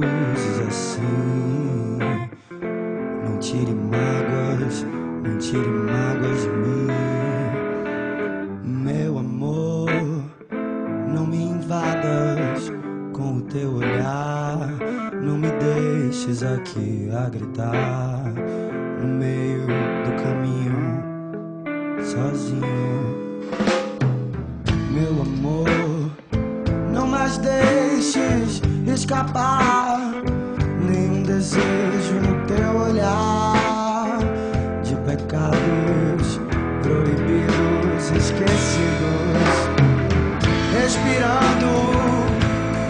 abuses assim. Não tire mágoas, não tire mágoas de mim. Meu amor, não me invadas com o teu olhar. Não me deixes aqui a gritar no meio do caminho, sozinho. Meu amor, não mais deixes escapar nenhum desejo no teu olhar de pecados proibidos, esquecidos, respirando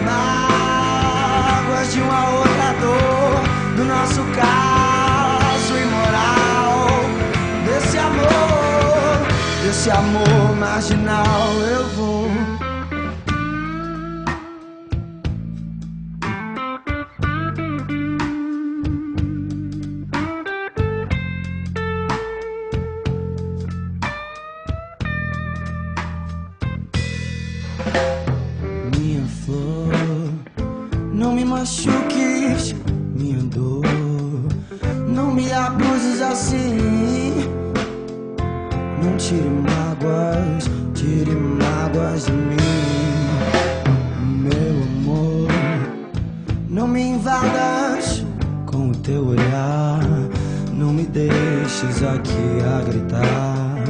mágoas de uma outra dor, do nosso caso imoral, desse amor marginal. Eu vou minha flor, não me machuques, minha dor, não me abuses assim. Não tire mágoas de mim. Meu amor, não me invadas com o teu olhar. Não me deixes aqui a gritar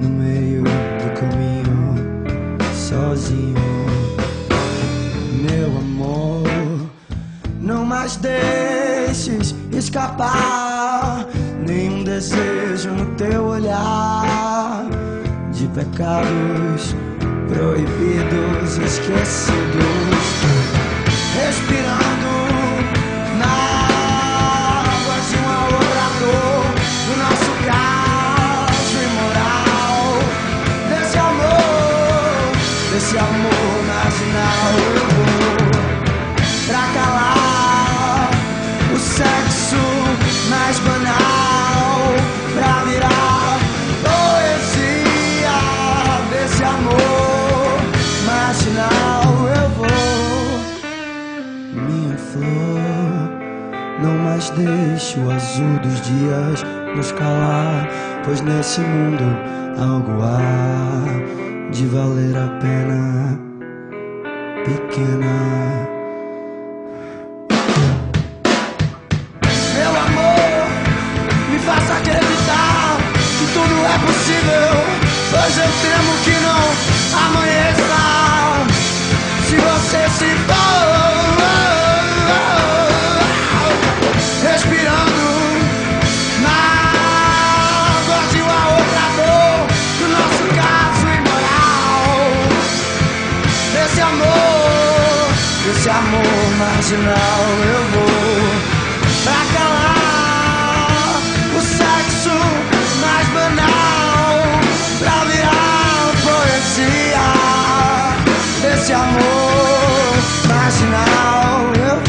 no meio do caminho, sozinho. Meu amor, não mais deixes escapar nenhum desejo no teu olhar de pecados proibidos, esquecidos, respirando mágoas de uma outra dor, do nosso caso imoral, desse amor marginal. Eu vou pra calar o sexo mais banal, pra virar poesia desse amor marginal. Eu vou, minha flor, não mais deixe o azul dos dias nos calar, pois nesse mundo algo há de valer a pena, pequena. Faça acreditar que tudo é possível, pois eu temo que não amanheça se você se for. Respirando mágoas de uma outra dor, do nosso caso imoral, desse amor marginal. Eu vou pra calar o sexo mais banal, pra virar poesia desse amor marginal. Eu vou.